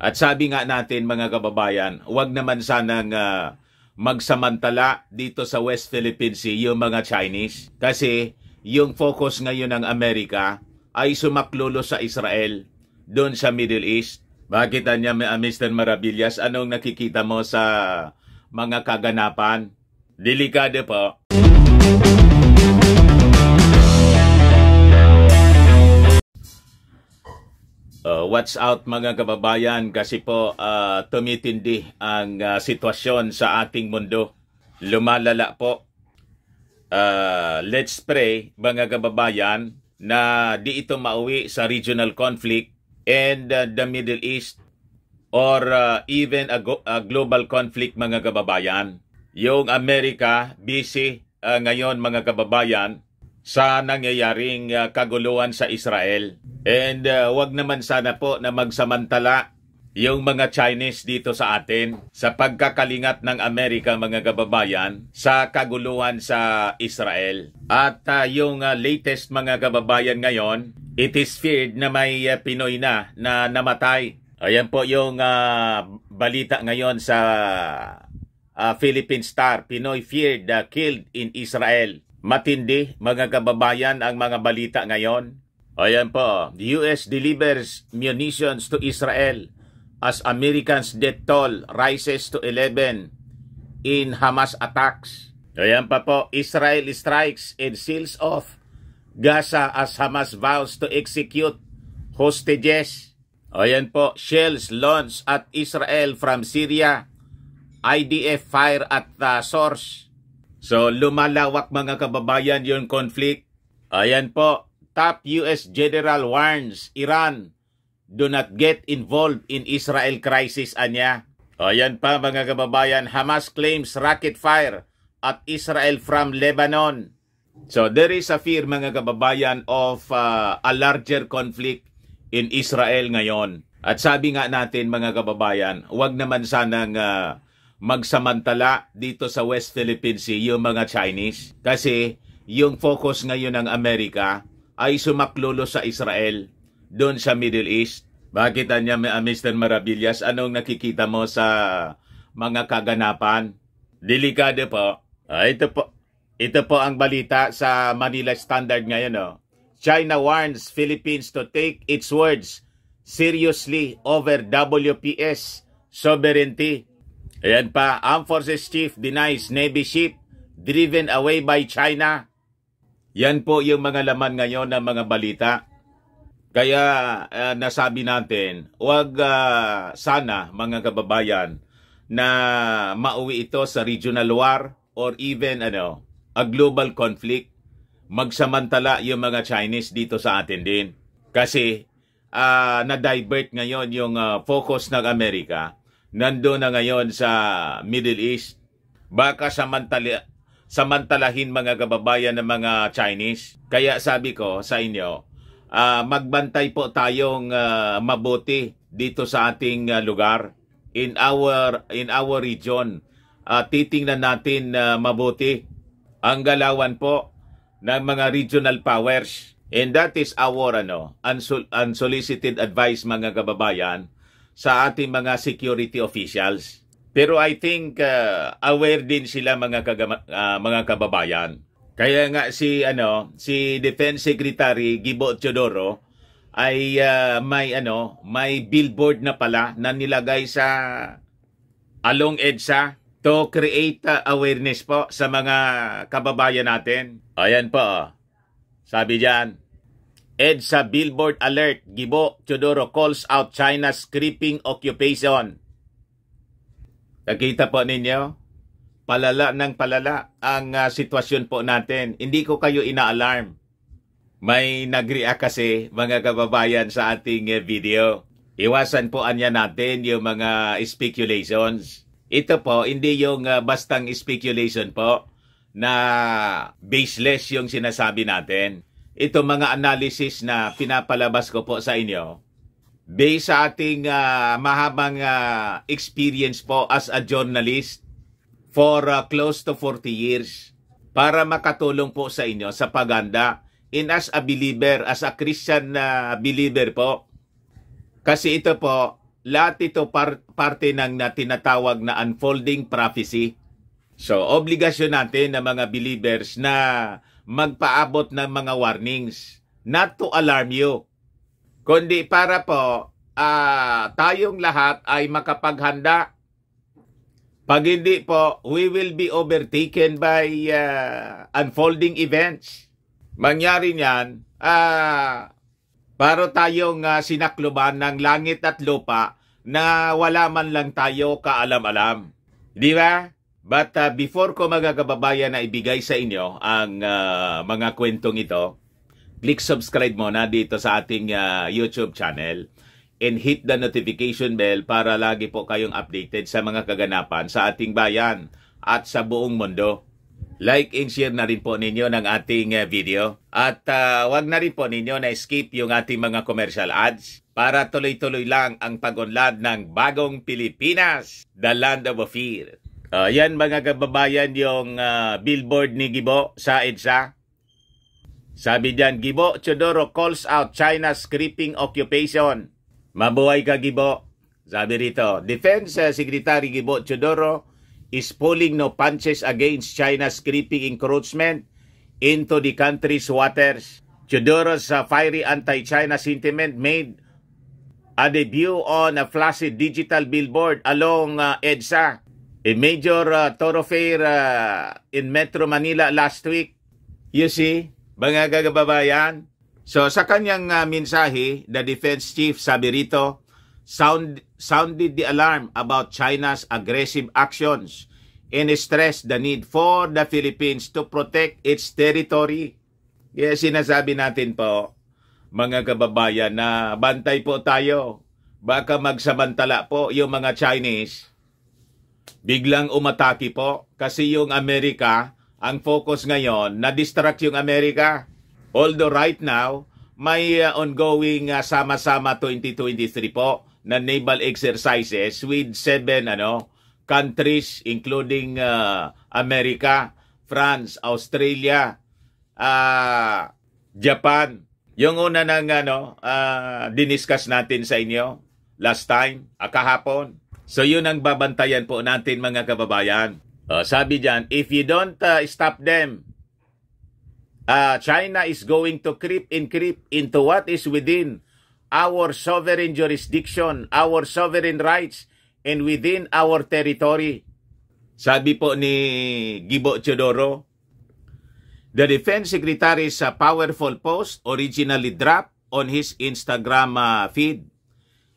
At sabi nga natin mga kababayan, huwag naman sanang magsamantala dito sa West Philippine Sea yung mga Chinese. Kasi yung focus ngayon ng Amerika ay sumaklolo sa Israel, doon sa Middle East. Bakit niya, Mr. Maravillas, anong nakikita mo sa mga kaganapan? Delikado po. Watch out mga kababayan kasi po tumitindi ang sitwasyon sa ating mundo. Lumalala po. Let's pray mga kababayan na di ito mauwi sa regional conflict and the Middle East or even a global conflict mga kababayan. Yung Amerika busy ngayon mga kababayan sa nangyayaring kaguluhan sa Israel. And wag naman sana po na magsamantala yung mga Chinese dito sa atin sa pagkakalingat ng Amerika mga kababayan sa kaguluhan sa Israel. At yung latest mga kababayan ngayon, it is feared na may Pinoy na namatay. Ayan po yung balita ngayon sa Philippine Star. Pinoy feared killed in Israel. Matindi mga kababayan ang mga balita ngayon. Ayan po, the US delivers munitions to Israel as Americans' death toll rises to 11 in Hamas attacks. Ayan pa po, Israel strikes and seals off Gaza as Hamas vows to execute hostages. Ayan po, shells launched at Israel from Syria. IDF fire at the source. So lumalawak mga kababayan yung conflict. Ayan po, top US general warns Iran do not get involved in Israel crisis anya. Ayan pa mga kababayan, Hamas claims rocket fire at Israel from Lebanon. So there is a fear mga kababayan of a larger conflict in Israel ngayon. At sabi nga natin mga kababayan, huwag naman sanang magsamantala dito sa West Philippine Sea yung mga Chinese. Kasi yung focus ngayon ng Amerika ay sumaklolo sa Israel, doon sa Middle East. Bakit niya, Mr. Maravillas, anong nakikita mo sa mga kaganapan? Delikado po. Ito po ang balita sa Manila Standard ngayon. China warns Philippines to take its words seriously over WPS sovereignty. Ayan pa, Armed Forces Chief denies Navy ship driven away by China. Yan po yung mga laman ngayon ng mga balita. Kaya nasabi natin, huwag sana mga kababayan na mauwi ito sa regional war or even a global conflict. Magsamantala yung mga Chinese dito sa atin din. Kasi na-divert ngayon yung focus ng Amerika. Nandun na ngayon sa Middle East. Baka samantalahin mga kababayan ng mga Chinese. Kaya sabi ko sa inyo, magbantay po tayong mabuti dito sa ating lugar. In our region. Titingnan natin mabuti ang galawan po ng mga regional powers. And that is our unsolicited advice mga kababayan sa ating mga security officials. Pero I think aware din sila mga kababayan. Kaya nga si Defense Secretary Gibo Teodoro ay may billboard na pala na nilagay sa along EDSA to create awareness po sa mga kababayan natin. Ayan po. Sabi diyan, EDSA billboard alert, Gibo Teodoro calls out China's creeping occupation. Nakita po ninyo? Palala ng palala ang sitwasyon po natin. Hindi ko kayo ina-alarm. May nag-react kasi mga kababayan sa ating video. Iwasan po anya natin yung mga speculations. Ito po, hindi yung bastang speculation po na baseless yung sinasabi natin. Ito mga analysis na pinapalabas ko po sa inyo based sa ating mahabang experience po as a journalist for close to 40 years para makatulong po sa inyo sa paganda in as a believer, as a Christian believer po. Kasi ito po, lahat ito parte ng tinatawag na unfolding prophecy. So, obligasyon natin na mga believers na magpaabot ng mga warnings, not to alarm you, kundi para po tayong lahat ay makapaghanda. Pag hindi po, we will be overtaken by unfolding events. Mangyari niyan, para tayong sinakluban ng langit at lupa na wala man lang tayo kaalam-alam. Di ba? But before ko magagababayan na ibigay sa inyo ang mga kwentong ito, click subscribe muna dito sa ating YouTube channel and hit the notification bell para lagi po kayong updated sa mga kaganapan sa ating bayan at sa buong mundo. Like and share na rin po ninyo ng ating video. At wag na rin po ninyo na skip yung ating mga commercial ads para tuloy-tuloy lang ang pag-unlad ng bagong Pilipinas, the land of fear. Yan mga kababayan yung billboard ni Gibo sa EDSA. Sabi diyan, Gibo Teodoro calls out China's creeping occupation. Mabuhay ka, Gibo. Sabi rito, Defense Secretary Gibo Teodoro is pulling no punches against China's creeping encroachment into the country's waters. Teodoro's fiery anti-China sentiment made a debut on a flashy digital billboard along EDSA, a major thoroughfare in Metro Manila last week. You see, mga kagababayan, so sa kanyang mensahe, the defense chief sabi rito, sounded the alarm about China's aggressive actions and stressed the need for the Philippines to protect its territory. Kaya sinasabi natin po, mga kababayan, na bantay po tayo. Baka magsamantala po yung mga Chinese, biglang umatake po. Kasi yung Amerika, ang focus ngayon, na-distract yung Amerika. Although right now, may ongoing sama-sama 2023 po na naval exercises with 7 countries including America, France, Australia, Japan. Yung una ng diniscuss natin sa inyo last time, kahapon. So yun ang babantayan po natin mga kababayan. Sabi diyan, if you don't stop them, China is going to creep into what is within our sovereign jurisdiction, our sovereign rights, and within our territory. Sabi po ni Gibo Teodoro, the Defense Secretary's powerful post originally dropped on his Instagram feed.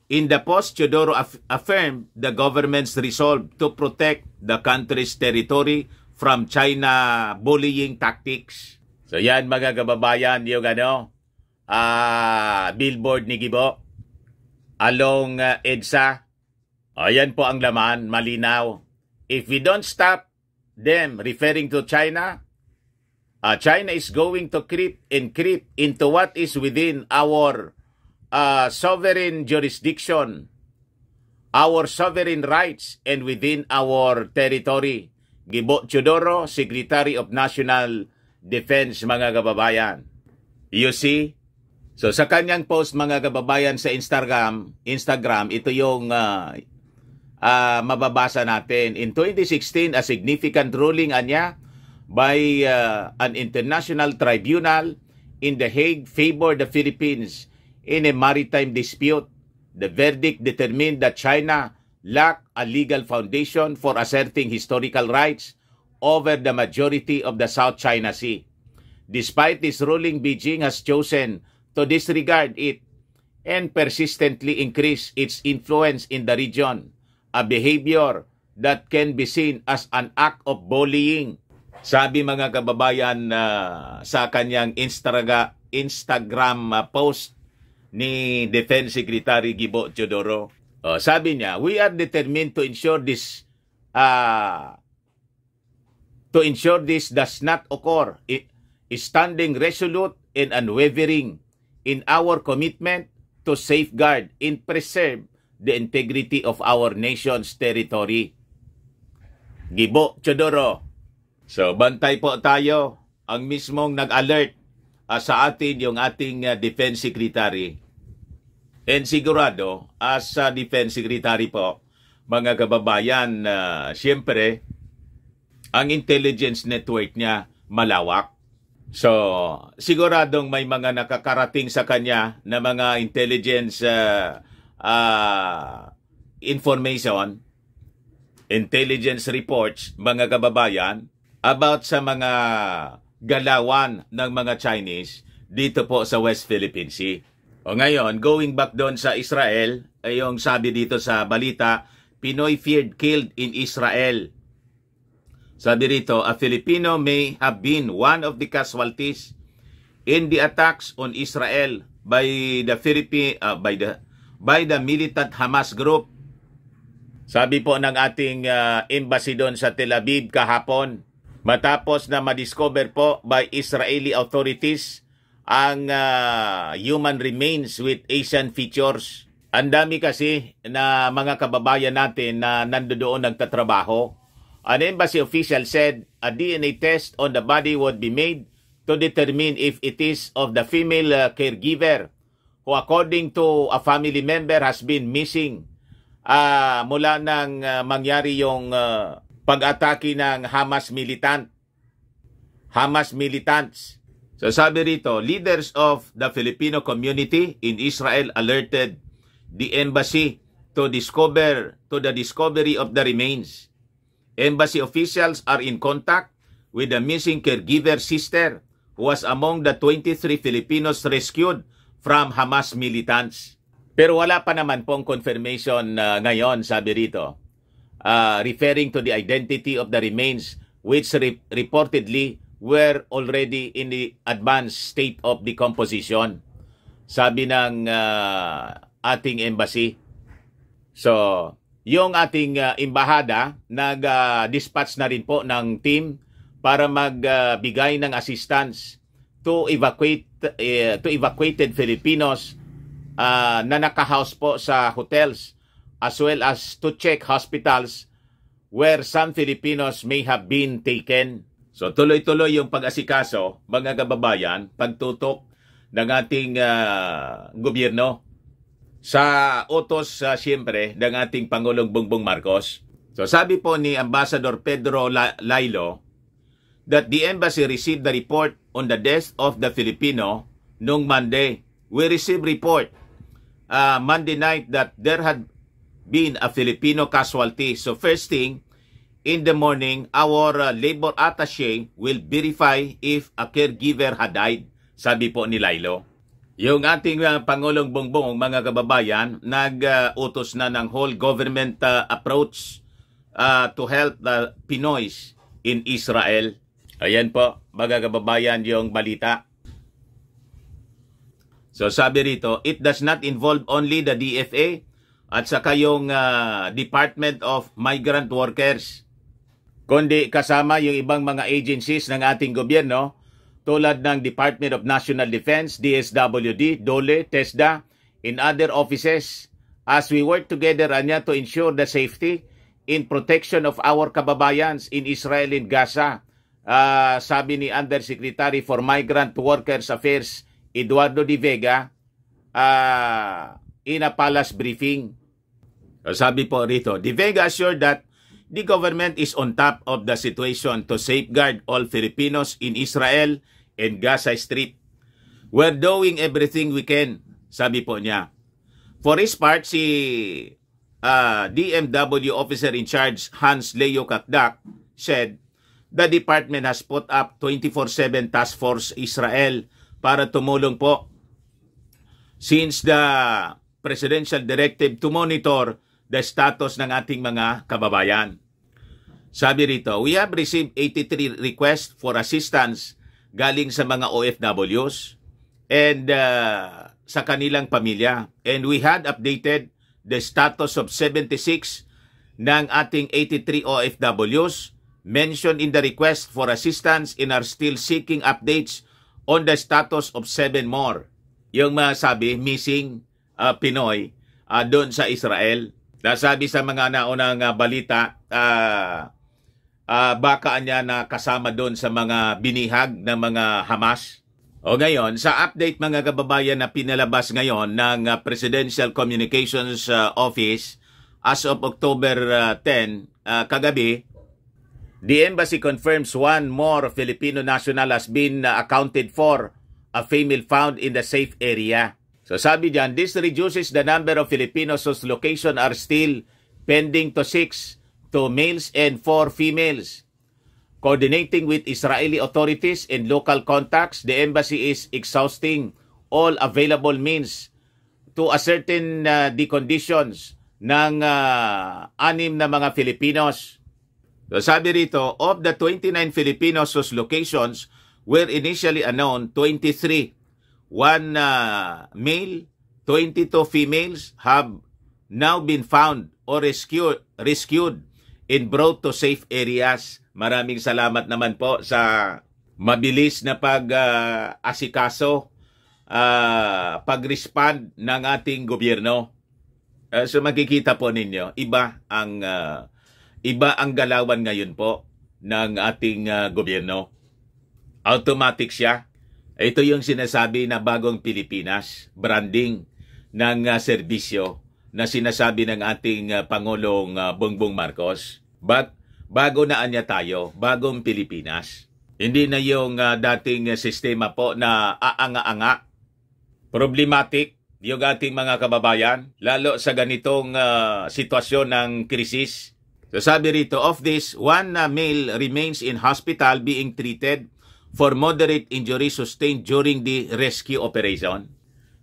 In the post, Teodoro affirmed the government's resolve to protect the country's territory from China bullying tactics. So yan mga kababayan, yung billboard ni Gibo along EDSA. Ayan po ang laman, malinaw. If we don't stop them, referring to China, China is going to creep into what is within our sovereign jurisdiction, our sovereign rights, and within our territory. Gibo Teodoro, Secretary of National Defense, mga kababayan. You see? So sa kanyang post mga kababayan sa Instagram, ito yung mababasa natin. In 2016, a significant ruling anya by an international tribunal in The Hague favored the Philippines in a maritime dispute. The verdict determined that China lacked a legal foundation for asserting historical rights over the majority of the South China Sea. Despite this ruling, Beijing has chosen to disregard it and persistently increase its influence in the region, a behavior that can be seen as an act of bullying. Sabi mga kababayan sa kanyang Instagram post ni Defense Secretary Gibo Teodoro. Sabi niya, we are determined to ensure this does not occur, standing resolute and unwavering in our commitment to safeguard and preserve the integrity of our nation's territory. Gibo Teodoro. So, bantay po tayo. Ang mismong nag-alert sa atin yung ating Defense Secretary. And sigurado, as Defense Secretary po, mga kababayan, siyempre, ang intelligence network niya malawak. So, siguradong may mga nakakarating sa kanya na mga intelligence information, intelligence reports, mga kababayan, about sa mga galawan ng mga Chinese dito po sa West Philippine Sea. O ngayon, going back doon sa Israel, ay yung sabi dito sa balita, Pinoy feared killed in Israel. Sabi rito, a Filipino may have been one of the casualties in the attacks on Israel by the militant Hamas group. Sabi po ng ating embassy doon sa Tel Aviv kahapon, matapos na madiscover po by Israeli authorities ang human remains with Asian features. Ang dami kasi na mga kababayan natin na nandoon nagtatrabaho. An embassy official said a DNA test on the body would be made to determine if it is of the female caregiver who according to a family member has been missing mula nang mangyari yung pag-atake ng Hamas militants. So sabi rito, leaders of the Filipino community in Israel alerted the embassy to the discovery of the remains. Embassy officials are in contact with the missing caregiver sister who was among the 23 Filipinos rescued from Hamas militants. Pero wala pa naman pong confirmation ngayon, sabi rito, referring to the identity of the remains which reportedly were already in the advanced state of decomposition, sabi ng ating embassy. So, yung ating embahada nag-dispatch na rin po ng team para magbigay ng assistance to evacuated Filipinos na naka-house po sa hotels, as well as to check hospitals where some Filipinos may have been taken. So tuloy-tuloy yung pag-asikaso, mga kababayan, pagtutok ng ating gobyerno sa utos siyempre ng ating Pangulong Bongbong Marcos. So sabi po ni Ambassador Pedro Lailo that the embassy received the report on the death of the Filipino noong Monday. We received report Monday night that there had been a Filipino casualty. So first thing, in the morning, our labor attaché will verify if a caregiver had died, sabi po ni Lailo. Yung ating Pangulong Bongbong, mga kababayan, nag-utos na ng whole government approach to help the Pinoys in Israel. Ayan po, mga kababayan, yung balita. So sabi rito, it does not involve only the DFA at saka yung Department of Migrant Workers, kundi kasama yung ibang mga agencies ng ating gobyerno tulad ng Department of National Defense, DSWD, DOLE, TESDA, in other offices as we work together to ensure the safety in protection of our kababayans in Israel and Gaza. Sabi ni Undersecretary for Migrant Workers Affairs, Eduardo De Vega, in a palace briefing. Sabi po rito, De Vega assured that the government is on top of the situation to safeguard all Filipinos in Israel and Gaza Strip. We're doing everything we can, sabi po niya. For his part, si DMW officer in charge Hans Leo Kakdak said the department has put up 24/7 task force Israel para tumulong po since the presidential directive to monitor the status ng ating mga kababayan. Sabi rito, we have received 83 requests for assistance galing sa mga OFWs and sa kanilang pamilya. And we had updated the status of 76 ng ating 83 OFWs mentioned in the request for assistance and are still seeking updates on the status of 7 more. Yung masabi, missing Pinoy doon sa Israel. Nasabi sa mga naunang balita, baka niya na kasama doon sa mga binihag ng mga Hamas. O ngayon, sa update mga kababayan na pinalabas ngayon ng Presidential Communications Office as of October 10, kagabi, the embassy confirms one more Filipino national has been accounted for, a female found in the safe area. So sabi diyan, this reduces the number of Filipinos whose location are still pending to 6, 2 males and 4 females. Coordinating with Israeli authorities and local contacts, the embassy is exhausting all available means to ascertain the conditions ng 6 na mga Filipinos. So sabi rito, of the 29 Filipinos whose locations were initially unknown, 23, 1 male, 22 females have now been found or rescued and brought to safe areas. Maraming salamat naman po sa mabilis na pag-asikaso, pag-respond ng ating gobyerno. So makikita po ninyo, iba ang galawan ngayon po ng ating gobyerno. Automatic siya. Ito yung sinasabi na bagong Pilipinas, branding ng serbisyo na sinasabi ng ating Pangulong Bongbong Marcos. Bago na anya tayo, bagong Pilipinas. Hindi na yung dating sistema po na aanga-anga. Problematic yung ating mga kababayan, lalo sa ganitong sitwasyon ng krisis. So sabi rito, of this, 1 male remains in hospital being treated for moderate injuries sustained during the rescue operation.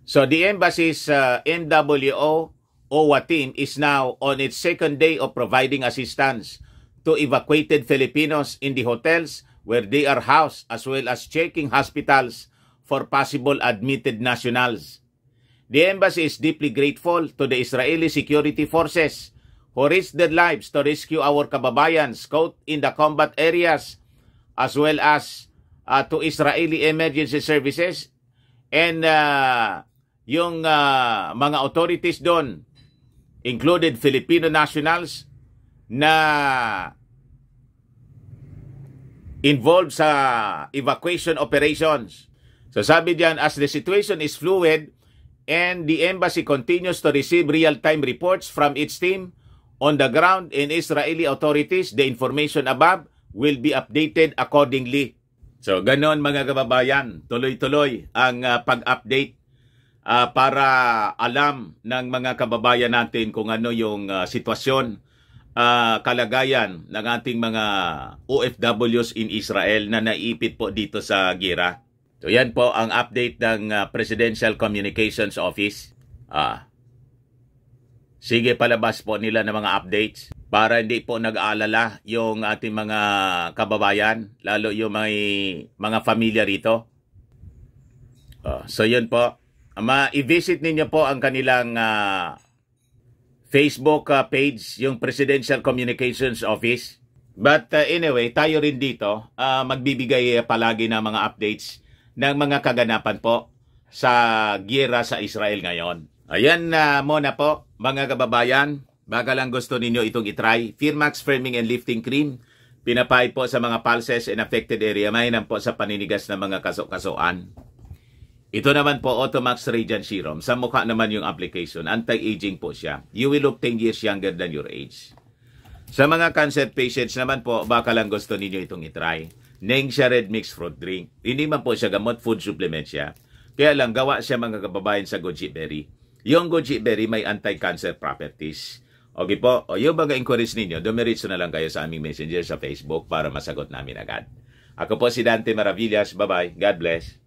So the embassy's MWO OWA team is now on its second day of providing assistance to evacuated Filipinos in the hotels where they are housed, as well as checking hospitals for possible admitted nationals. The embassy is deeply grateful to the Israeli security forces who risked their lives to rescue our kababayans caught in the combat areas, as well as to Israeli emergency services and yung mga authorities doon, included Filipino nationals na involved sa evacuation operations. So sabi diyan, as the situation is fluid and the embassy continues to receive real-time reports from its team on the ground and Israeli authorities, the information above will be updated accordingly. So ganon mga kababayan, tuloy-tuloy ang pag-update para alam ng mga kababayan natin kung ano yung sitwasyon, kalagayan ng ating mga OFWs in Israel na naipit po dito sa giyera. So yan po ang update ng Presidential Communications Office. Sige, palabas po nila ng mga updates para hindi po nag-aalala yung ating mga kababayan, lalo yung mga pamilya rito. So yun po. I-visit ninyo po ang kanilang Facebook page, yung Presidential Communications Office. But anyway, tayo rin dito magbibigay palagi ng mga updates ng mga kaganapan po sa giyera sa Israel ngayon. Ayan muna po mga kababayan. Baka lang gusto ninyo itong itry. Firmax Firming and Lifting Cream. Pinapay po sa mga pulses and affected area. Mainam po sa paninigas ng mga kaso-kasuan. Ito naman po, Automax Radiant Serum. Sa mukha naman yung application. Anti-aging po siya. You will look 10 years younger than your age. Sa mga cancer patients naman po, baka lang gusto ninyo itong itry. Nengxia Red Mixed Fruit Drink. Hindi man po siya gamot, food supplement siya. Kaya lang, gawa siya mga kababayan sa goji berry. Yung goji berry may anti-cancer properties. Okay po, yung mga inquiries ninyo, dumiritso na lang kayo sa aming messenger sa Facebook para masagot namin agad. Ako po si Dante Maravillas. Bye-bye. God bless.